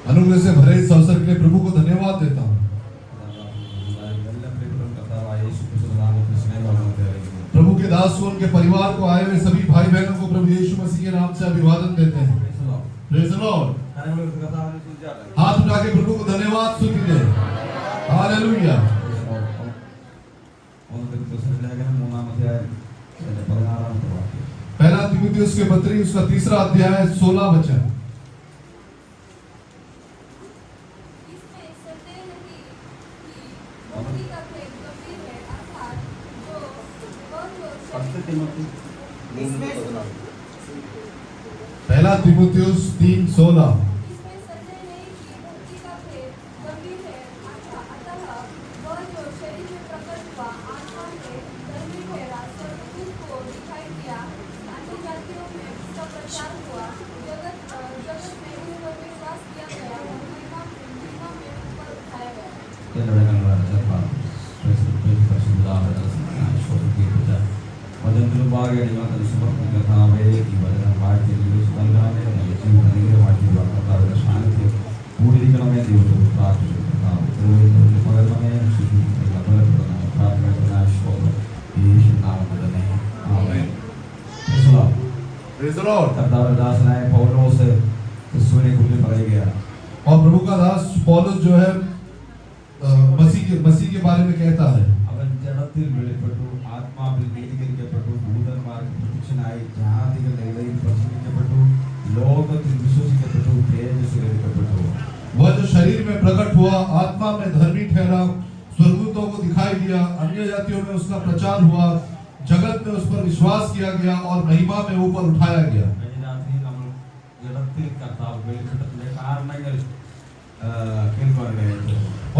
अनुग्रह से भरे इस अवसर के लिए प्रभु को धन्यवाद देता हूँ। प्रभु के दास को उनके परिवार को आए हुए सभी भाई बहनों को प्रभु यीशु मसीह के नाम से अभिवादन देते हैं। Praise the Lord. हाथ उठा के प्रभु को धन्यवाद स्तुति दे। हालेलुया। पहला तीमुथियुस के पत्री उसका 3 अध्याय 16 वचन। पहला तीमुथियुस 3:16। और प्रभु का दास पौलुस जो है मसीह के बारे में कहता है। वह जो शरीर में प्रकट हुआ, आत्मा में धर्मी ठहरा, स्वर्गदूतों को दिखाई दिया, अन्य जातियों में उसका प्रचार हुआ, जगत में उस पर विश्वास किया गया और महिमा में ऊपर उठाया गया।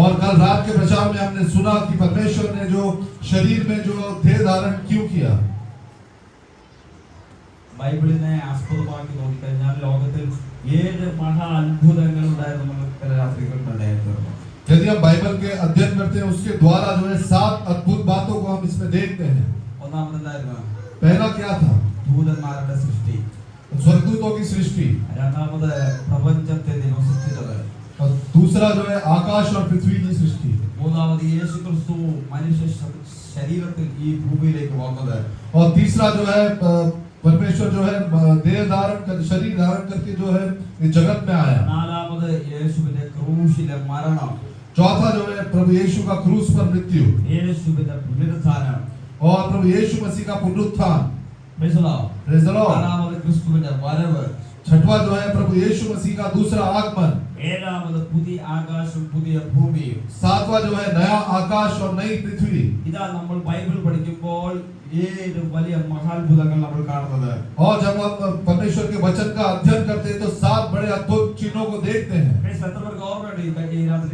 और कल रात के प्रचार में हमने सुना कि परमेश्वर ने जो शरीर में जो देह धारण क्यों किया। ബൈബിളിനെ ആസ്പദമാക്കി നോക്കിക്കഴിഞ്ഞാൽ ലോകത്തിൽ 7 മഹാ അത്ഭുതങ്ങൾ ഉണ്ടായിരുന്നു കल रात्रि को ഉണ്ടായിരുന്നു। यदि हम बाइबल के अध्ययन करते हैं उसके द्वारा जो है 7 अद्भुत बातों को हम इसमें देखते हैं। ഒന്നാമതായിരുന്നു पहला क्या था? ദൂതന്മാരുടെ സൃഷ്ടി, स्वर्गदूतों की सृष्टि। രണ്ടാമത് പ്രപഞ്ചത്തെ ദൈവം സൃഷ്ടിച്ചത്। और दूसरा जो है आकाश और पृथ्वी की सृष्टि। മൂന്നാമത് യേശുക്രിസ്തു മനുഷ്യ ശരീരത്തിൽ ഈ ഭൂമിയിലേക്ക് വന്നത്। और तीसरा जो है परमेश्वर जो है देह धारण कर शरीर धारण करके जो है इस जगत में आया। നാലാമത് യേശുവിന്റെ ക്രൂശിലെ മരണം। चौथा जो है प्रभु यीशु का क्रूस पर मृत्यु। യേശുവിന്റെ പുനരുത്ഥാനം और प्रभु यीशु मसीह का पुनरुत्थान। Praise the Lord. Praise the Lord. ആറാമത് ക്രിസ്തുവിന്റെ വരവ്। छठवां जो है प्रभु यीशु मसीह का दूसरा आगमन। ഏഴാമത് പുതിയ ആകാശം പുതിയ ഭൂമി। सातवां जो है नया आकाश और नई पृथ्वी। ഇതാ നമ്മൾ ബൈബിൾ പഠിക്കുമ്പോൾ 7 വലിയ മഹാത്ഭുതങ്ങൾ നമ്മൾ കാണുന്നത്। और जब हम परमेश्वर के वचन का अध्ययन करते हैं तो 7 बड़े अद्भुत चिन्हों को देखते हैं।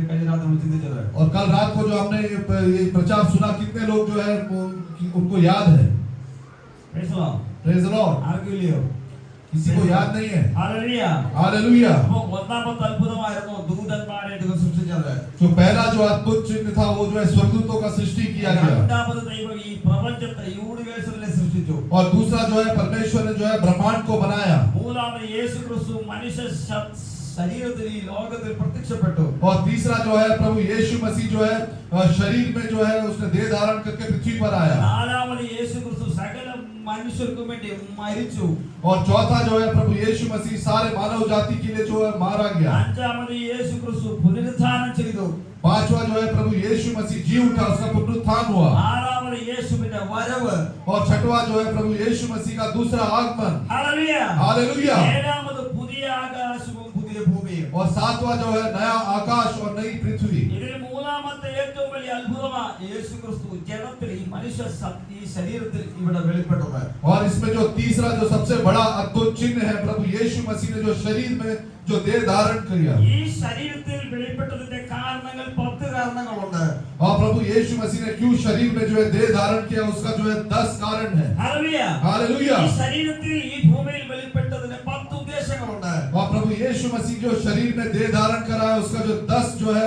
कल रात हम चिंतित। और कल रात को जो हमने ये प्रचार सुना, कितने लोग जो है उनको याद है? Praise the Lord. Praise the Lord. ആർക്കില്ലയോ? किसी को याद नहीं है? हालेलुया। हालेलुया। അപ്പോൾ ഒന്നാമത്തെ അത്ഭുതമായിരുന്നു ദൂതന്മാരെ ദൈവം സൃഷ്ടിച്ചത്। जो पहला जो अद्भुत चिन्ह था वो जो है स्वर्गदूतों का सृष्टि किया गया। രണ്ടാമത് ദൈവം ഈ പ്രപഞ്ചത്തെ യൂണിവേഴ്സിനെ സൃഷ്ടിച്ചു। और दूसरा जो है परमेश्वर ने जो है ब्रह्मांड को बनाया। മൂന്നാമത് യേശുക്രിസ്തു മനുഷ്യ ശരീരത്തിൽ ഈ ലോകത്തിൽ പ്രത്യക്ഷപ്പെട്ടു। और तीसरा जो है प्रभु यीशु मसीह जो है शरीर में जो है उसने देह धारण करके पृथ्वी पर आया। നാലാമത് യേശുക്രിസ്തു സകല മനുഷ്യർക്കും വേണ്ടി മരിച്ചു। और चौथा जो है प्रभु यीशु मसीह सारे मानव जाति के लिए जो है मारा गया। അഞ്ചാമത് യേശുക്രിസ്തു പുനരുത്ഥാനം ചെയ്തു। पांचवा जो है प्रभु यीशु मसीह जी उठा, उसका पुनरुत्थान हुआ। ആറാമത് യേശുവിന്റെ വരവ്। और छठवां जो है प्रभु यीशु मसीह का दूसरा आगमन। हालेलुया। हालेलुया। ഏഴാമത് പുതിയ ആകാശവും പുതിയ ഭൂമിയും। और सातवां जो है नया आकाश और नई पृथ्वी। ഇതിൽ മൂന്നാമത്തെ ഏറ്റവും വലിയ അത്ഭുതമാണ് യേശുക്രിസ്തു ജനത്തിൽ ഈ മനുഷ്യ ഈ ശരീരത്തിൽ ഇവിടെ വെളിപ്പെട്ടത്। और इसमें जो तीसरा जो सबसे बड़ा अद्भुत चिन्ह है, प्रभु यीशु मसीह ने जो शरीर में जो देह धारण किया। ഈ ശരീരത്തിൽ വെളിപ്പെട്ടതിന്റെ കാരണങ്ങൾ 10 കാരണങ്ങളുണ്ട്। और प्रभु यीशु मसीह ने क्यों शरीर में जो है देह धारण किया, उसका जो है 10 कारण है। हालेलुया। हालेलुया। ഈ ശരീരത്തിൽ ഈ ഭൂമിയിൽ വെളിപ്പെട്ടതിന് 10 ഉദ്ദേശങ്ങളുണ്ട്। और प्रभु यीशु मसीह जो शरीर में देह धारण करा है उसका जो 10 जो है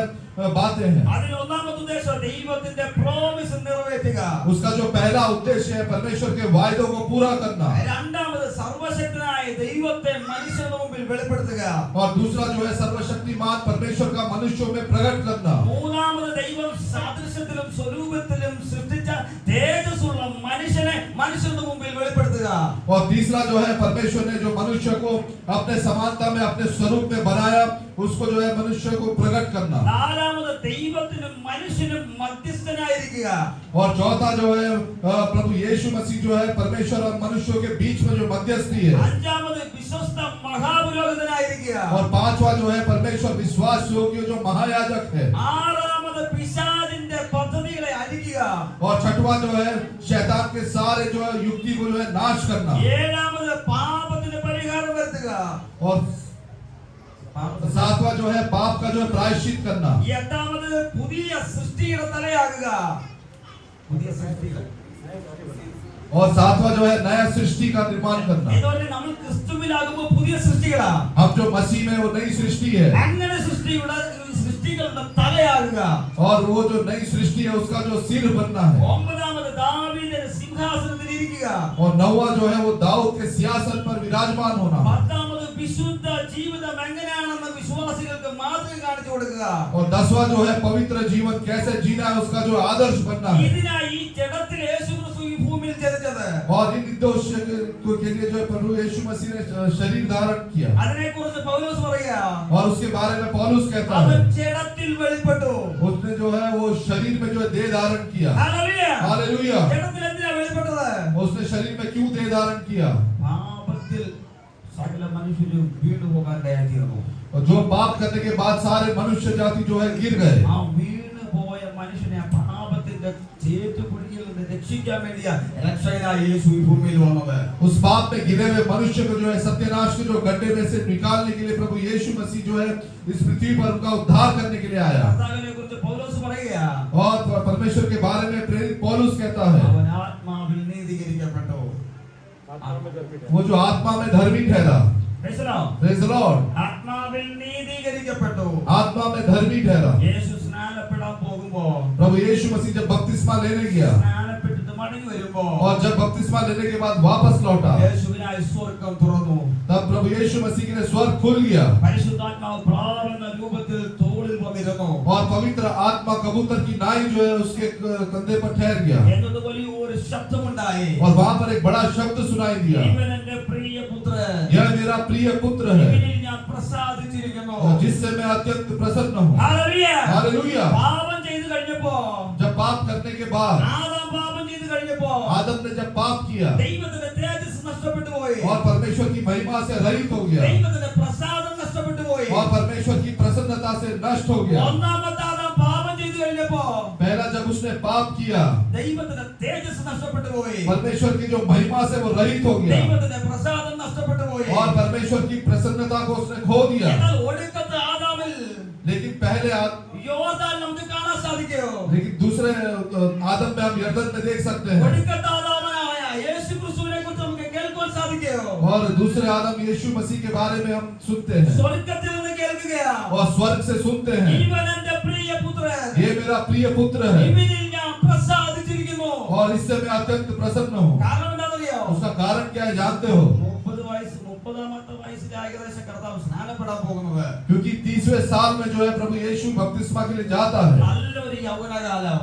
बातें हैं, അതിൽ ഒന്നാമത്തെ ഉദ്ദേശം ദൈവത്തിന്റെ പ്രോമിസ് നിറവേറ്റുക. उसका जो पहला उद्देश्य है परमेश्वर के वायदों को पूरा करना, രണ്ടാമത് സർവശക്തനായ ദൈവത്തെ മനുഷ്യരുടെ മുമ്പിൽ വെളിപ്പെടുത്തുക. और दूसरा जो है सर्वशक्तिमान परमेश्वर का मनुष्यों में प्रकट करना, മൂന്നാമത് ദൈവം സാദൃശ്യത്തിലും സ്വരൂപത്തിലും സൃഷ്ടിച്ച തേജസ്സുള്ള മനുഷ്യനെ മനുഷ്യരുടെ മുമ്പിൽ വെളിപ്പെടുത്തുക. और तीसरा जो है परमेश्वर ने जो मनुष्य को अपने समानता में अपने स्वरूप में बनाया उसको जो है मनुष्य को प्रकट करना, നാലാമത് ദൈവത്തിനും മനുഷ്യനും മധ്യസ്ഥനായിരിക്കുക. और चौथा जो है प्रभु यीशु मसीह जो है परमेश्वर और मनुष्यों के बीच में जो मध्यस्थी है, അഞ്ചാമത് വിശ്വസ്ത മഹാപുരോഹിതനായിരിക്കുക. और पांचवा जो है परमेश्वर विश्वास योग्य जो महायाजक है, ആറാമത് പിശാചിന്റെ പദ്ധതികളെ അഴിക്കുക. और छठवां जो है शैतान के सारे जो है युक्ति को जो है नाश करना, ഏഴാമത് പാപത്തിന് പരിഹാരം വരുത്തുക. और सातवां जो है पाप का जो है प्रायश्चित करना, എട്ടാമത് പുതിയ സൃഷ്ടിയുടെ തലയാകുക. പുതിയ സൃഷ്ടികൾ. और सातवां जो है नया सृष्टि का निर्माण करना। ഇതോടെ നമ്മൾ ക്രിസ്തുവിലാകുമ്പോൾ പുതിയ സൃഷ്ടികളാ. हम जो मसीह में वो नई सृष्टि है, അങ്ങനെ സൃഷ്ടികളുടെ തലയാകുക. और वो जो नई सृष्टि है उसका जो सिर बनना है, ഒമ്പതാമത് ദാവീദിന്റെ സിംഹാസനത്തിൽ ഇരിക്കുക. और नौवां जो है वो दाऊद के सिंहासन पर विराजमान होना, പത്താമത് വിശുദ്ധ ജീവിതം എങ്ങനെയാണെന്ന് വിശ്വാസികൾക്ക് മാതൃക കാണിച്ചു കൊടുക്കുക. और 10वां जो है पवित्र जीवन कैसे जीना है उसका जो आदर्श बनना है। ഇതിനായി ഈ ജഡത്തിൽ യേശുക്രിസ്തു ഈ ഭൂമിയിൽ ജനിച്ചത്. और इन उद्देश्य के लिए जो प्रभु यीशु मसीह ने शरीर धारण किया, അതിനെക്കുറിച്ച് പൗലോസ് പറയുക, और उसके बारे में पौलुस कहता അവൻ है ജഡത്തിൽ വെളിപ്പെട്ടു. उसने जो है वो शरीर में जो है देह धारण किया। ഹല്ലേലൂയ. हालेलुया। ജഡത്തിൽ എന്തിനാ വെളിപ്പെട്ടത്? उसने शरीर में क्यों देह धारण किया? പാപത്തിൽ സകല മനുഷ്യരും വീണു പോകാൻ ഇടയായിത്തീർന്നു. और जो पाप करने के बाद सारे मनुष्य जाति जो है गिर गए, ആ വീണു പോയ മനുഷ്യനെ പാപത്തിന്റെ ചേറ്റുകുഴിയിൽ നിന്ന് രക്ഷിക്കാൻ വേണ്ടിയാ രക്ഷകനായ യേശു ഈ ഭൂമിയിൽ വന്നത്. उस पाप में गिरे हुए मनुष्य को जो है सत्यानाश के जो गड्ढे में से निकालने के लिए प्रभु यीशु मसीह जो है इस पृथ्वी पर उनका उद्धार करने के लिए आया। കർത്താവിനെക്കുറിച്ച് പൗലോസ് പറയുക, और परमेश्वर के बारे में प्रेरित पौलुस कहता है അവൻ ആത്മാവിൽ നീതീകരിക്കപ്പെട്ടു. वो जो आत्मा में धर्मी ठहरा। Praise the Lord. Praise the Lord। ആത്മാവിൽ നീതീകരിക്കപ്പെട്ടു. आत्मा में धर्मी ठहरा। യേശു സ്നാനപ്പെടാൻ പോകുമ്പോ, प्रभु यीशु मसीह जब बपतिस्मा लेने गया, സ്നാനപ്പെട്ടിട്ട് മടങ്ങി വരുമ്പോ, और जब बपतिस्मा लेने के बाद वापस लौटा, യേശുവിനായി സ്വർഗ്ഗം തുറന്നു. तब प्रभु यीशु मसीह के लिए स्वर्ग खुल गया, പരിശുദ്ധാത്മാവ് പ്രാവെന്ന രൂപത്തിൽ തോളിൽ വന്നിരുന്നു. और पवित्र आत्मा कबूतर की नाई जो है उसके कंधे पर ठहर गया, എന്നൊരു വലിയ ഒരു ശബ്ദമുണ്ടായി. और वहां पर एक बड़ा शब्द सुनाई दिया, ഇവൻ എന്റെ പ്രിയപുത്രൻ, यह मेरा प्रिय पुत्र है ഇവനിൽ ഞാൻ പ്രസാദിച്ചിരിക്കുന്നു. जिससे मैं अत्यंत प्रसन्न हूँ। ഹല്ലേലൂയ. हालेलुया। പാപം ചെയ്തു കഴിഞ്ഞപ്പോ, जब पाप करने के बाद ആദാം പാപം ചെയ്തു കഴിഞ്ഞപ്പോ, आदम ने जब पाप किया ദൈവത്തിന്റെ തേജസ് നഷ്ടപ്പെട്ടു പോയി. और परमेश्वर की महिमा से रहित हो गया, ദൈവത്തിന്റെ പ്രസാദം നഷ്ടപ്പെട്ടു പോയി. और परमेश्वर की प्रसन्नता से नष्ट हो गया। ഒന്നാമത്തെ ആദാം പാപം ചെയ്തു കഴിഞ്ഞപ്പോ, पहला जब उसने पाप किया, ദൈവത്തിന്റെ തേജസ് നഷ്ടപ്പെട്ടു പോയി. परमेश्वर की जो महिमा से वो रहित हो गया, ദൈവത്തിന്റെ പ്രസാദം നഷ്ടപ്പെട്ടു പോയി. और परमेश्वर की प्रसन्नता को उसने खो दिया। എന്നാൽ ഒടുക്കത്തെ ആദാമിൽ लेकिन पहले യോർദാൻ നമുക്ക് കാണാൻ സാധിക്കും. लेकिन दूसरे आदम में हम यरदन में देख सकते हैं, ഒടുക്കത്തെ ആദാമായ യേശു ക്രിസ്തുവിനെ കുറിച്ച് നമുക്ക് കേൾക്കാൻ സാധിക്കും. और दूसरे आदम यीशु मसीह के बारे में हम सुनते हैं, സ്വർഗ്ഗത്തിൽ നിന്ന് കേൾക്കുകയാ, और स्वर्ग से सुनते हैं, ഇവൻ എന്റെ പ്രിയപുത്രൻ, ये मेरा प्रिय पुत्र है, ഇവനിൽ ഞാൻ പ്രസാദിച്ചിരിക്കുന്നു. और इससे मैं अत्यंत प्रसन्न हूँ। കാരണം എന്താണെന്നറിയോ? उसका कारण क्या है जानते हो? 30ാമത്തെ വയസ്സിൽ ഏകദേശം കർത്താവ് സ്നാനപ്പെടാൻ പോകുന്നത്. क्योंकि 30वें साल में जो है प्रभु यीशु बपतिस्मा के लिए जाता है, നല്ലൊരു യൗവനകാലം.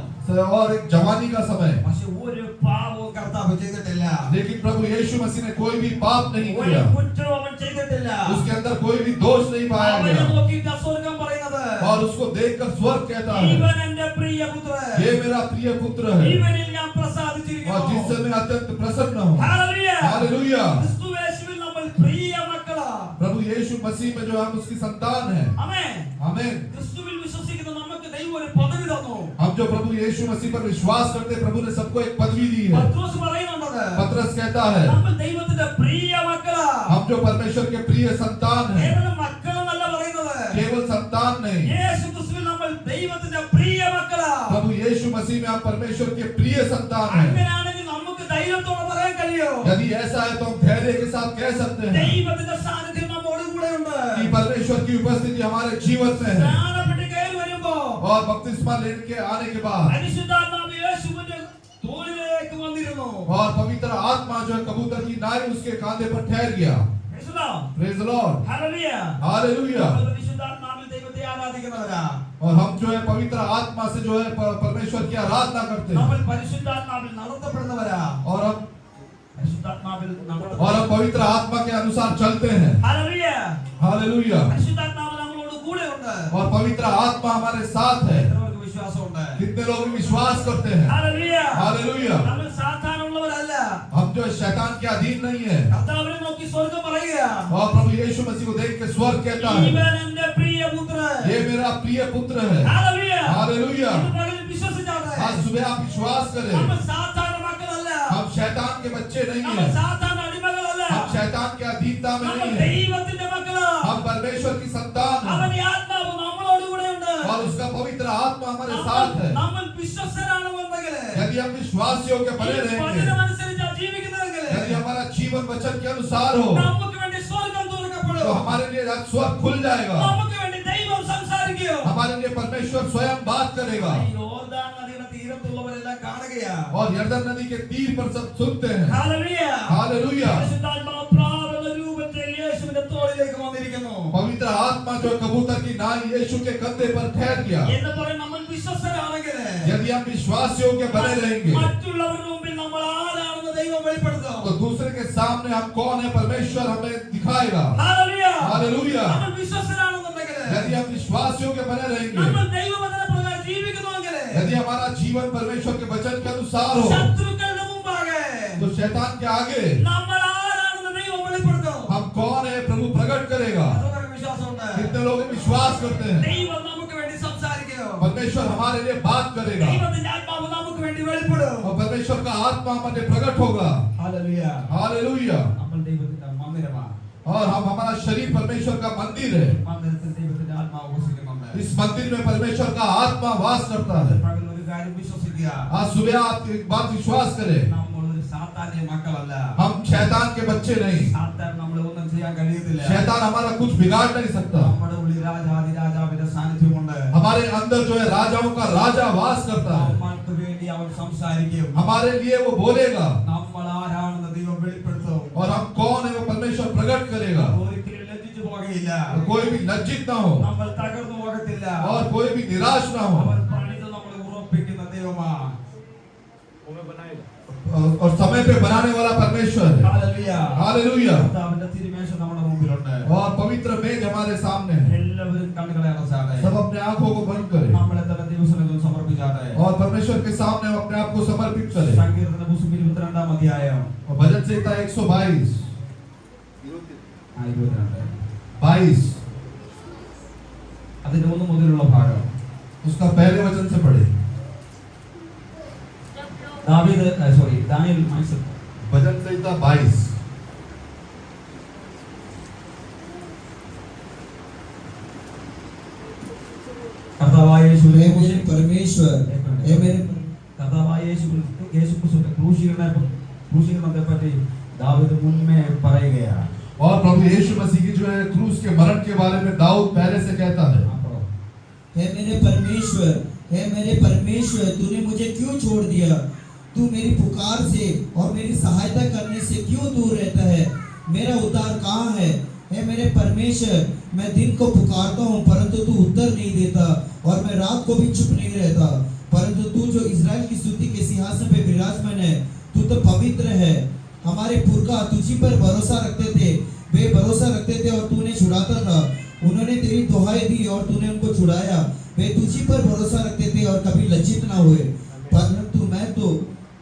और एक जवानी का समय, പക്ഷെ ഒരു പാപവും കർത്താവ് ചെയ്തിട്ടില്ല. लेकिन प्रभु यीशु मसीह ने कोई भी पाप नहीं ഒരു किया, കുറ്റവും അവൻ ചെയ്തിട്ടില്ല. उसके अंदर कोई भी दोष नहीं पाया അവനെ गया, നോക്കിയിട്ട് സ്വർഗ്ഗം പറയുന്നത്, और उसको देखकर स्वर्ग कहता है ഇവൻ എന്റെ പ്രിയപുത്രൻ, ये मेरा प्रिय पुत्र है, ഇവനിൽ ഞാൻ और പ്രസാദിച്ചിരിക്കുന്നു. जिससे मैं अत्यंत प्रसन्न हूँ। ഹല്ലേലൂയ. हालेलुया। ക്രിസ്തു യേശുവിൽ നമ്മൾ പ്രിയ മക്കളാ. प्रभु यीशु मसीह में जो हम उसकी संतान है। ആമേൻ. आमीन। ക്രിസ്തുവിൽ വിശ്വസിക്കുന്ന നമുക്ക് ദൈവം ഒരു പദവി തന്നു. हम जो प्रभु यीशु मसीह पर विश्वास करते हैं, प्रभु ने सबको एक पदवी दी है। പത്രോസ് പറയുന്നുണ്ടത്, पतरस कहता है നമ്മൾ ദൈവത്തിന്റെ പ്രിയ മക്കളാ. हम जो परमेश्वर के प्रिय संतान हैं, കേവലം മക്കളെന്നല്ല പറയുന്നത്, केवल संतान नहीं, യേശു ക്രിസ്തുവിൽ നമ്മൾ ദൈവത്തിന്റെ പ്രിയ മക്കളാ. प्रभु यीशु मसीह में हम परमेश्वर के प्रिय संतान हैं। അങ്ങനെയാണെങ്കിൽ നമുക്ക് ധൈര്യത്തോടെ പറയാൻ കഴിയും, यदि ऐसा है तो हम धैर्य के साथ कह सकते हैं ദൈവത്തിന്റെ സാന്നിധ്യം നമ്മോട് കൂടെ ഉണ്ട്. कि परमेश्वर की उपस्थिति हमारे जीवन में है സ്നാനപ്പെട്ട് കയറി വരുമ്പോ और बपतिस्मा लेने के आने के बाद പരിശുദ്ധാത്മാവ് യേശുവിന്റെ തോളിലേക്ക് വന്നിരുന്നു. और पवित्र आत्मा जो है कबूतर की नाई उसके कांधे पर ठहर गया। Praise the Lord. Praise the Lord, Hallelujah. Hallelujah. നമ്മൾ പരിശുദ്ധാത്മാവിൽ ദൈവത്തെ ആരാധിക്കുന്നവരാ. और हम जो है पवित्र आत्मा से जो है परमेश्वर की आराधना करते हैं നമ്മൾ പരിശുദ്ധാത്മാവിൽ നടത്തപ്പെടുന്നവരാ. और പരിശുദ്ധാത്മാവിൽ हम पवित्र आत्मा के अनुसार चलते हैं। Hallelujah. हालेलुया। പരിശുദ്ധാത്മാവ് നമ്മളോട് കൂടെ ഉണ്ട്. और पवित्र आत्मा हमारे साथ है। എത്രപേർക്ക് വിശ്വാസമുണ്ട്? कितने लोग विश्वास करते हैं? Hallelujah. हालेलुया। നമ്മൾ സാധാരണമുള്ളവരല്ല. हम जो है शैतान के अधीन नहीं है। കർത്താവിനെ നോക്കി സ്വർഗ്ഗം പറയുക. और प्रभु यीशु मसीह को देख के स्वर्ग कहता है ഇവൻ എന്റെ പ്രിയപുത്രൻ. ये मेरा प्रिय पुत्र है। Hallelujah. हालेलुया। ഇന്ന് പകൽ വിശ്വസിച്ചാട്ടെ. आज सुबह आप विश्वास करें നമ്മൾ സാധാരണ മക്കളല്ല. हम शैतान के बच्चे नहीं നമ്മൾ हैं। സാധാരണ അടിമകളല്ല. हम शैतान के अधीनता में നമ്മൾ नहीं है। ദൈവത്തിന്റെ മക്കളാ. हम परमेश्वर की संतान हैं അവന്റെ ആത്മാവ് നമ്മളോട് കൂടെ ഉണ്ട്. और उसका पवित्र आत्मा हमारे साथ है। നമ്മൾ വിശ്വസ്തരാണെന്നുണ്ടെങ്കിൽ यदि हम विश्वासियों के बने रहेंगे, വചനമനുസരിച്ച് ജീവിക്കുന്നെങ്കിൽ यदि हमारा जीवन वचन के अनुसार हो നമുക്ക് വേണ്ടി സ്വർഗ്ഗം തുറക്കപ്പെടും. तो हमारे लिए आज स्वर्ग खुल जाएगा। നമുക്ക് വേണ്ടി ദൈവം സംസാരിക്കും. हमारे लिए परमेश्वर स्वयं बात करेगा യോർദാൻ നദിയുടെ തീരത്തുള്ളവരെല്ലാം കാണുകയാ. और यरदन नदी के तीर पर सब सुनते हैं। ഹല്ലേലൂയ. हालेलुया। പരിശുദ്ധാത്മാവ് പ്രാവെന്ന രൂപത്തിൽ യേശുവിന്റെ തോളിലേക്ക് വന്നിരിക്കുന്നു. पवित्र आत्मा जो कबूतर की नाई यीशु के कंधे पर ठहर गया। എന്ന് പറയും നമ്മൾ വിശ്വസ്തരാണെങ്കിൽ यदि हम विश्वासियों के बने रहेंगे മറ്റുള്ളവരുടെ മുമ്പിൽ നമ്മൾ ആരാണെന്ന് ദൈവം വെളിപ്പെടുത്തും. तो दूसरे के सामने हम कौन है परमेश्वर हमें दिखाएगा। ഹല്ലേലൂയ. हालेलुया। നമ്മൾ വിശ്വസ്തരാണെന്നുണ്ടെങ്കിൽ यदि हम विश्वासियों के बने रहेंगे, നമ്മൾ ദൈവവചന പ്രകാരം ജീവിക്കുന്നുവെങ്കിൽ यदि हमारा जीवन परमेश्वर के वचन के अनुसार हो ശത്രുക്കളുടെ മുമ്പാകെ तो शैतान के आगे നമ്മൾ ആരാണെന്ന് ദൈവം വെളിപ്പെടുത്തും. हम कौन है प्रभु प्रकट करेगा। അതൊക്കെ വിശ്വാസമുണ്ട്. कितने लोग विश्वास करते हैं ദൈവം നമുക്ക് വേണ്ടി സംസാരിക്കും. परमेश्वर हमारे लिए बात करेगा ദൈവത്തിന്റെ ആത്മാവ് നമുക്ക് വേണ്ടി വെളിപ്പെടും. और परमेश्वर का आत्मा हमारे प्रकट होगा। ഹല്ലേലൂയ. हालेलुया। നമ്മൾ ദൈവത്തിന്റെ മന്ദിരമാണ്. और हम हमारा शरीर परमेश्वर का मंदिर है। മന്ദിരത്തിൽ ദൈവത്തിന്റെ ആത്മാവ് വസിക്കുന്നുണ്ട്. इस मंदिर में परमेश्वर का आत्मा वास करता है। പകൽ ഒരു കാര്യം വിശ്വസിക്കുക. आज सुबह आप एक बात विश्वास करें, നമ്മൾ ഒരു സാത്താന്റെ മക്കളല്ല. हम शैतान के बच्चे नहीं। സാത്താൻ നമ്മളെ ഒന്നും ചെയ്യാൻ കഴിയത്തില്ല. शैतान हमारा कुछ बिगाड़ नहीं सकता। നമ്മുടെ ഉള്ളിൽ രാജാവിന്റെ സാന്നിധ്യമുണ്ട്. हमारे अंदर जो है राजाओं का राजा वास करता है। നമ്മൾക്ക് വേണ്ടി അവൻ സംസാരിക്കും. हमारे लिए वो बोलेगा നമ്മൾ ആരാണെന്ന് ദൈവം വെളിപ്പെടുത്തും. और हम कौन है वो परमेश्वर प्रकट करेगा। ഒരിക്കലും ലജ്ജിച്ചു പോകുകയില്ല. तो कोई भी लज्जित ना हो നമ്മൾ തകർന്നു പോകത്തില്ല. और कोई भी निराश ना हो അവൻ പണിത് നമ്മളെ ഉറപ്പിക്കുന്ന ദൈവമാണ്. और समय पे बनाने वाला परमेश्वर है। ഹല്ലേലൂയ. हालेलुया। കർത്താവിന്റെ തിരുമേശ നമ്മുടെ മുമ്പിലുണ്ട്. और पवित्र मेज हमारे सामने है। എല്ലാവരും കണ്ണുകളെ അടച്ചാട്ടെ. सब अपने आंखों को बंद करें നമ്മളെ തന്നെ ദൈവസന്നിധിയിൽ സമർപ്പിച്ചാട്ടെ. और परमेश्वर के सामने हम अपने आप को समर्पित करें। സങ്കീർത്തന പുസ്തകം 22 അധ്യായം और भजन संहिता 122 22 അതിന്റെ 1 മുതലുള്ള ഭാഗം उसका पहले वचन से पढ़े। ദാനിയേൽ भजन संहिता 22 കർത്താവായ യേശുവേ मेरे परमेश्वर हे मेरे കർത്താവായ യേശുക്രിസ്തുവിന്റെ ക്രൂശീകരണത്തെ പറ്റി ദാവീദ് മുന്നേ പറയുകയാണ്. और प्रभु यीशु मसीह की जो है क्रूस के मरण के बारे में दाऊद पहले से कहता है। हे मेरे परमेश्वर तूने मुझे क्यों छोड़ दिया। तू मेरी पुकार से और मेरी सहायता करने से क्यों दूर रहता है। मेरा उद्धार कहाँ है। हे मेरे परमेश्वर मैं दिन को पुकारता हूँ परंतु तू उत्तर नहीं देता और मैं रात को भी चुप नहीं रहता। परंतु तू जो इस्राएल की स्तुति के सिंहासन पे विराजमान है तू तो पवित्र है। हमारे पुरखा तुझी पर भरोसा रखते थे, वे भरोसा रखते थे और तूने छुड़ाता था। उन्होंने तेरी दुहाई दी और तूने उनको छुड़ाया। वे तुझी पर भरोसा रखते थे और कभी लज्जित ना हुए। परंतु मैं तो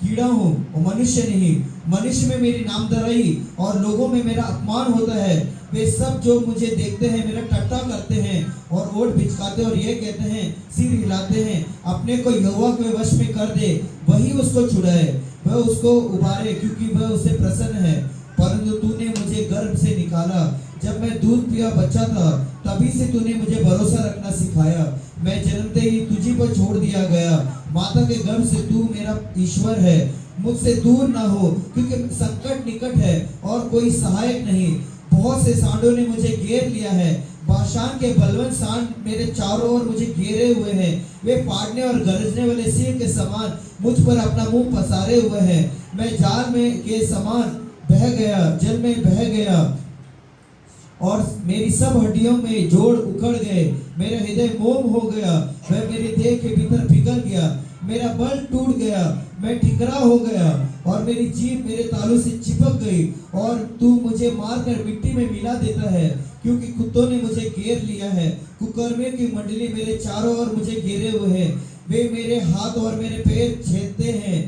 कीड़ा हूँ और मनुष्य नहीं। मनुष्य में मेरी नामधराई और लोगों में मेरा अपमान होता है। वे सब जो मुझे देखते हैं मेरा टट्टा करते हैं और ओठ बिचकाते और ये कहते हैं सिर हिलाते हैं अपने को यहोवा के वश में कर दे, वही उसको छुड़ाए, वह उसको उबारे क्योंकि वह उसे प्रसन्न है। परंतु तूने मुझे गर्भ से निकाला, जब मैं दूध पिया बच्चा था तभी से तूने मुझे भरोसा रखना सिखाया। मैं जन्मते ही तुझी पर छोड़ दिया गया, माता के गर्भ से तू मेरा ईश्वर है। मुझसे दूर ना हो क्योंकि संकट निकट है और कोई सहायक नहीं। बहुत से सांडों ने मुझे घेर लिया है। बाशान के बलवंत सांड मेरे चारों ओर मुझे घेरे हुए हैं। वे फाड़ने और गरजने वाले सिंह के समान मुझ पर अपना मुंह पसारे हुए हैं। मैं जाल में के समान बह गया, जल में बह गया और मेरी सब हड्डियों में जोड़ उखड़ गए। मेरा हृदय मोम हो गया, वह मेरे देह के भीतर पिघल गया। मेरा बल टूट गया, मैं ठिकरा हो गया और मेरी जीभ मेरे तालू से चिपक गई। और तू मुझे मारकर मिट्टी में मिला देता है, क्योंकि कुत्तों ने मुझे घेर लिया है। कुकर्मियों की मंडली मेरे चारों ओर मुझे घेरे हुए हैं। वे मेरे हाथ और मेरे पैर छेदते हैं।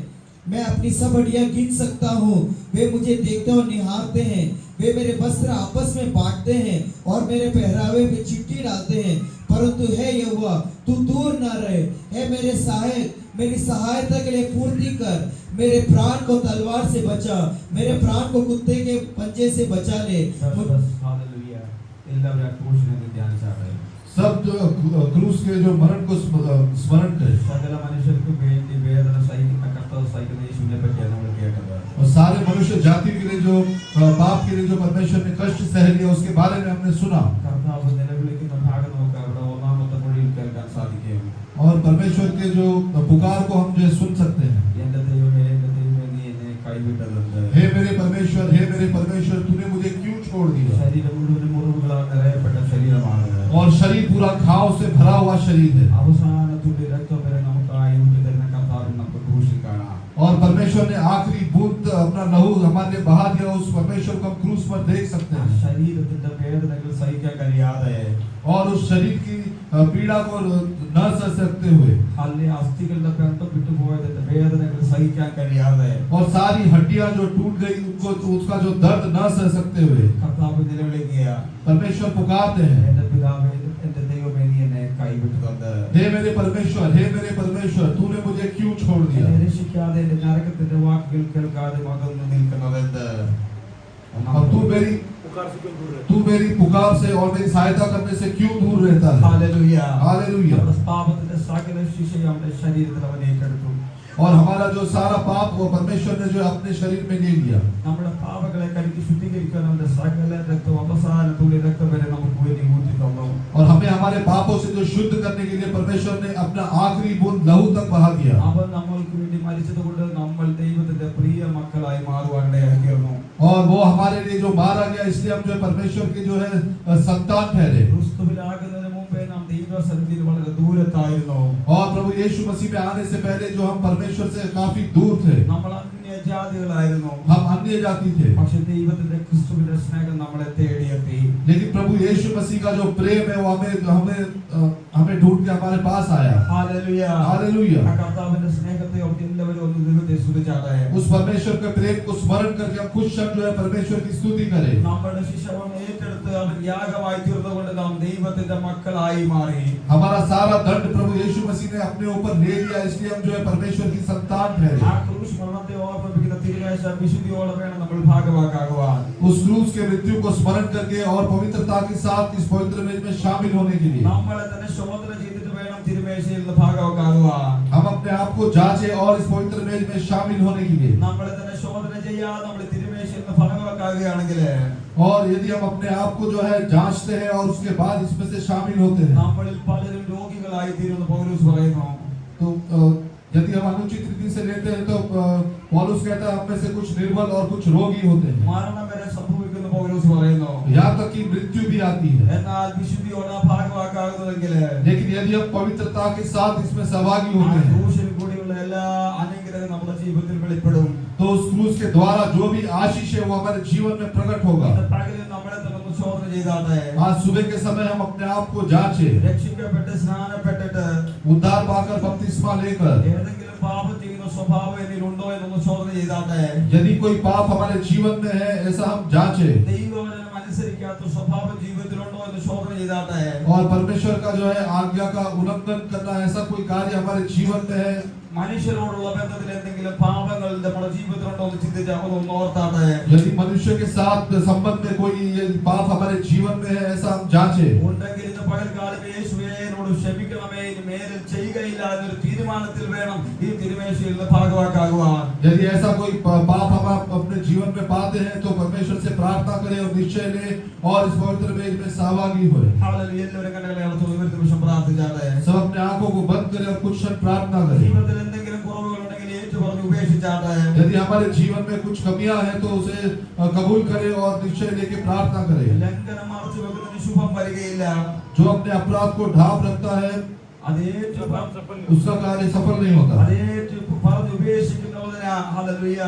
मैं अपनी सब हड्डियां गिन सकता हूँ। वे मुझे देखते और निहारते हैं। वे मेरे वस्त्र आपस में बांटते हैं और मेरे पहरावे पे चिट्ठी डालते हैं। परंतु है यहोवा, तू दूर न रहे। है मेरे सहायक, मेरी सहायता के लिए फुर्ती कर। मेरे प्राण को तलवार से बचा, मेरे प्राण को कुत्ते के पंजे से बचा ले। हालेलुया എല്ലാവരും ആ ക്രൂശിനെ ധ്യാനിച്ചാട്ടെ सब जो क्रूस के जो मरण को स्मरण करें। സകല മനുഷ്യർക്കും വേണ്ടി വേദന സഹിക്കുന്ന കർത്താവ് സഹിക്കുന്ന യേശുവിനെ പറ്റിയാണ് നമ്മൾ കേട്ടത് और सारे मनुष्य जाति के लिए जो पाप के लिए जो परमेश्वर ने कष्ट सह लिया उसके बारे में हमने सुना। കർത്താവ് നിലവിളിക്കുന്ന ഭാഗം നമുക്ക് അവിടെ ഒന്നാമത്തെ മൊഴിയിൽ കേൾക്കാൻ സാധിക്കും। और परमेश्वर के जो पुकार को हम जो सुन सकते हैं। എന്റെ ദൈവമേ നീ എന്നെ കൈവിട്ടതെന്ത്? हे मेरे परमेश्वर तूने मुझे क्यों छोड़ दिया? ശരീരം മുഴുവൻ മുറിവുകളാൽ നിറയപ്പെട്ട ശരീരമാണ് और शरीर पूरा घाव से भरा हुआ शरीर है। അവസാന തുള്ളി രക്തം വരെ നമുക്കായി ഊറ്റിത്തരുന്ന കർത്താവിനെ നമുക്ക് ക്രൂശിൽ കാണാം। और परमेश्वर ने आखिरी बूंद अपना लहू हमारे लिए बहा दिया, उस परमेश्वर को हम क्रूस पर देख सकते हैं। ശരീരത്തിന്റെ വേദനകൾ സഹിക്കാൻ കഴിയാതെ और उस शरीर की पीड़ा को न सह सकते हुए അല്ലെ അസ്ഥികളുടെ ബന്ധം വിട്ടുപോയതിന്റെ വേദനകൾ സഹിക്കാൻ കഴിയാതെ और सारी हड्डियां जो टूट गई उनको उसका जो दर्द न सह सकते हुए കർത്താവ് നിലവിളിക്കുക, परमेश्वर पुकारते हैं, എന്റെ പിതാവേ എന്റെ ദൈവമേ നീ എന്നെ കൈവിട്ടതെന്ത്? हे मेरे परमेश्वर तूने मुझे क्यों छोड़ दिया? എന്നെ രക്ഷിക്കാതെ എന്റെ നരകത്തിന്റെ വാക്കുകൾ കേൾക്കാതെ അകന്നു നിൽക്കുന്നതെന്ത്? और तू मेरी पुकार से और मेरी सहायता करने से क्यों दूर रहता है? Hallelujah hallelujah. നമ്മുടെ പാപത്തിന്റെ സകല ശിക്ഷയും അവന്റെ ശരീരത്തിൽ അവൻ ഏറ്റെടുത്തു। और हमारा जो सारा पाप वो परमेश्वर ने जो अपने शरीर में ले लिया। നമ്മുടെ പാപങ്ങളെ കഴുകി ശുദ്ധീകരിക്കാൻ അവന്റെ സകല രക്തം അവസാന തുള്ളി രക്തം വരെ നമുക്ക് വേണ്ടി ഊറ്റി തന്നു। और हमें हमारे पापों से जो शुद्ध करने के लिए परमेश्वर ने अपना आखिरी बूंद लहू तक बहा दिया। അവൻ നമ്മൾക്ക് വേണ്ടി മരിച്ചതുകൊണ്ട് നമ്മൾ ദൈവത്തിന്റെ പ്രിയ മക്കളായി മാറുവാനിടയായിരുന്നു। और वो हमारे लिए जो मारा गया इसलिए हम जो है परमेश्वर के जो है संतान ठहरे। ക്രിസ്തുവിലാകുന്നതിന് മുമ്പേ നാം ദൈവസന്നിധിയിൽ വളരെ ദൂരത്തായിരുന്നു। और प्रभु यीशु मसीह में आने से पहले जो हम परमेश्वर से काफी दूर थे, നമ്മൾ അന്യജാതികളായിരുന്നു। हम अन्य जाति थे। പക്ഷേ ദൈവത്തിന്റെ ക്രിസ്തുവിന്റെ സ്നേഹം നമ്മളെ തേടിയെത്തി। लेकिन प्रभु यीशु मसीह का जो प्रेम है वो हमें ढूंढ के हमारे पास आया। Hallelujah hallelujah. ആ കർത്താവിന്റെ സ്നേഹത്തെ ഓർത്ത് എല്ലാവരും ഒന്ന് ദൈവത്തെ സ്തുതിച്ചാട്ടെ। उस परमेश्वर के प्रेम को स्मरण करके हम कुछ क्षण जो है परमेश्वर की स्तुति करें। നമ്മുടെ ശിക്ഷണം ഏറ്റെടുത്ത് അവൻ യാഗമായി തീർന്നതുകൊണ്ട് നാം ദൈവത്തിന്റെ മക്കളായി മാറി। हमारा सारा दंड प्रभु यीशु मसीह ने अपने ऊपर ले लिया, इसलिए हम जो है परमेश्वर की संतान ठहरे। ആ ക്രൂശ് മരണത്തെ ഓർമ്മിപ്പിക്കുന്ന തിരുമേശ വിശുദ്ധിയോടെ വേണം നമ്മൾ ഭാഗവാക്കാകുവാൻ। उस क्रूस के मृत्यु को स्मरण करके और पवित्रता के साथ इस पवित्र मेज में शामिल होने के लिए നമ്മളെ തന്നെ ശോധന ചെയ്തിട്ട് വേണം തിരുമേശയിൽ ഭാഗവാക്കാകുവാൻ। हम अपने आप को जांचें और इस पवित्र मेज में शामिल होने के लिए। നമ്മളെ തന്നെ ശോധന ചെയ്യാതെ നമ്മൾ തിരുമേശയിൽ ഭാഗവാക്കാകുകയാണെങ്കിൽ और यदि हम अपने आप को जो है जांचते हैं और उसके बाद इसमें से शामिल होते हैं നമ്മളിൽ പലരും രോഗികളായി തീരുമെന്ന് പൗലോസ് പറയുന്നു। तो यदि हम अनुचित रीति से लेते हैं तो पौलुस कहता है हम में से कुछ निर्बल और कुछ रोगी होते हैं। മരണം വരെ സംഭവിക്കുന്ന പൗലോസ് പറയുന്നു। यहाँ तक कि मृत्यु भी आती है। എന്നാൽ വിശുദ്ധിയോടെ ഭാഗവാക്കാകുന്നതെങ്കിൽ लेकिन यदि हम पवित्रता के साथ इसमें सहभागी होते हैं ക്രൂശിൽ കൂടിയുള്ള എല്ലാ അനുഗ്രഹം നമ്മുടെ ജീവിതത്തിൽ വെളിപ്പെടും। तो उस क्रूस के द्वारा जो भी आशीष है वो हमारे जीवन में प्रकट होगा। ഇന്ന് പകലിൽ നമ്മളെ തന്നെ ഒന്ന് ശോധന ചെയ്താട്ടെ। आज सुबह के समय हम अपने आप को जांचें, രക്ഷിക്കപ്പെട്ട് സ്നാനപ്പെട്ടിട്ട് उद्धार पाकर बपतिस्मा लेकर ഏതെങ്കിലും പാപം ചെയ്യുന്ന സ്വഭാവം എന്നിലുണ്ടോ എന്നൊന്ന് ശോധന ചെയ്താട്ടെ। यदि कोई पाप हमारे जीवन में है ऐसा हम जांचें। ദൈവവചനം അനുസരിക്കാത്ത സ്വഭാവം ജീവിതത്തിലുണ്ടോ എന്ന് ഒന്ന് ശോധന ചെയ്താട്ടെ. और परमेश्वर का जो है आज्ञा का उल्लंघन करना ऐसा कोई कार्य हमारे जीवन में है, മനുഷ്യരോടുള്ള ബന്ധത്തിൽ എന്തെങ്കിലും പാപങ്ങൾ നമ്മുടെ ജീവിതത്തിലുണ്ടോ എന്ന് ചിന്തിച്ചാൽ ഒന്ന് ഓർത്താട്ടെ. यदि मनुष्य के साथ संबंध में कोई ये पाप हमारे जीवन में है ऐसा हम जांचे। ഉണ്ടെങ്കിൽ ഇന്ന് പകൽക്കാലം യേശുവേ എന്നോട് ക്ഷമിക്കണമേ, ഇനി മേലിൽ ചെയ്യുകയില്ല എന്നൊരു തീരുമാനത്തിൽ വേണം ഈ തിരുമേശയിൽ നിന്ന് ഭാഗവാക്കാകുവാൻ. यदि ऐसा कोई पाप हम अपने जीवन में पाते हैं तो परमेश्वर से प्रार्थना करें और निश्चय लें और इस पवित्र मेज में सहभागी हुए। ഹല്ലേലൂയ. എല്ലാവരും കണ്ണുകളെ അടച്ച് ഒരു നിമിഷം പ്രാർത്ഥിച്ചാട്ടെ. सब अपने आंखों को बंद करें और कुछ क्षण प्रार्थना करें। ജീവിതത്തിൽ എന്തെങ്കിലും കുറവുകളുണ്ടെങ്കിൽ ഏറ്റുപറഞ്ഞ് ഉപേക്ഷിച്ചാട്ടെ. यदि हमारे जीवन में कुछ कमियां हैं तो उसे कबूल करें और निश्चय लेके प्रार्थना करें। ലംഘനം മറച്ചു വെക്കുന്നതിന് ശുഭം വരികയില്ല. जो अपने अपराध को ढांप रखता है उसका कार्य सफल नहीं होता। പറഞ്ഞ് ഉപേക്ഷിക്കുന്നതിന് ഹല്ലേലൂയ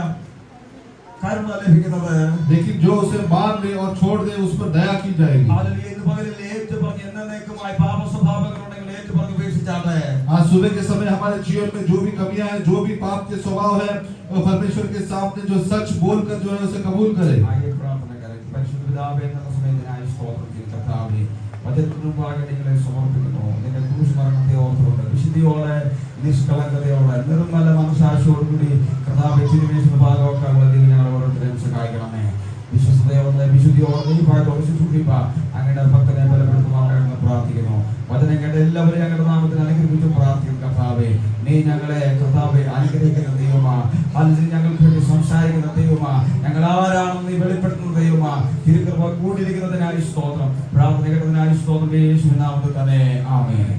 കരുണ ലഭിക്കുന്നത്. लेकिन जो उसे मान ले और छोड़ दे उस पर दया की जाएगी। ഹല്ലേലൂയ. ഇന്ന് പകലിൽ ഏറ്റുപറഞ്ഞ് എന്നേക്കുമായി പാപ സ്വഭാവങ്ങളുണ്ടെങ്കിൽ ഏറ്റുപറഞ്ഞ് ഉപേക്ഷിച്ചാട്ടെ. आज सुबह के समय हमारे जीवन में जो भी कमियां हैं, जो भी पाप के स्वभाव है, वो परमेश्वर के सामने जो सच बोलकर जो है उसे कबूल करे। ആയ പ്രാർത്ഥന കരേറ്റ്. പരിശുദ്ധ പിതാവേ, എന്ന സമയത്തിനായി സ്തോത്രം ചെയ്യുന്നു കർത്താവേ. വചനത്തിന് മുമ്പാകെ നിങ്ങളെ സമർപ്പിക്കുന്നു. നിന്റെ ക്രൂശുമരണത്തെ ഓർത്തുകൊണ്ട് വിശുദ്ധിയോടെ നിഷ്കളങ്കതയോടെ നിർമ്മല മനസാക്ഷിയോടുകൂടി കർത്താവേ തിരുമേശയുടെ ഭാഗമാക്കാനുള്ള ദൈവം ഞങ്ങളെ ഓരോരുത്തരെയും സഹായിക്കണമേ. വിശ്വസ്തയോടെ വിശുദ്ധിയോടെ ഈ ഭാഗത്തോടെ ശുശ്രൂഷിപ്പ അങ്ങയുടെ ഭക്തനെ ബലപ്പെടുത്തുവാനാണെന്ന് പ്രാർത്ഥിക്കുന്നു. വചനം കേട്ട എല്ലാവരെയും ഞങ്ങളുടെ നാമത്തിൽ അനുഗ്രഹിച്ചു പ്രാർത്ഥിക്കുന്നു കർത്താവേ. നീ ഞങ്ങളെ കർത്താവേ അനുഗ്രഹിക്കുന്ന ദൈവമാ, അല്ലെങ്കിൽ ഞങ്ങൾക്ക് വേണ്ടി സംസാരിക്കുന്ന ദൈവമാ, ഞങ്ങൾ ആരാണെന്ന് നീ വെളിപ്പെടുത്തുന്ന ദൈവമാ. തിരുക്കൃപ കൂടിയിരിക്കുന്നതിനായി സ്തോത്രം. പ്രാർത്ഥന കേട്ടതിനായി സ്തോത്രം. യേശുവിൻ നാമത്തിൽ തന്നെ ആമേൻ.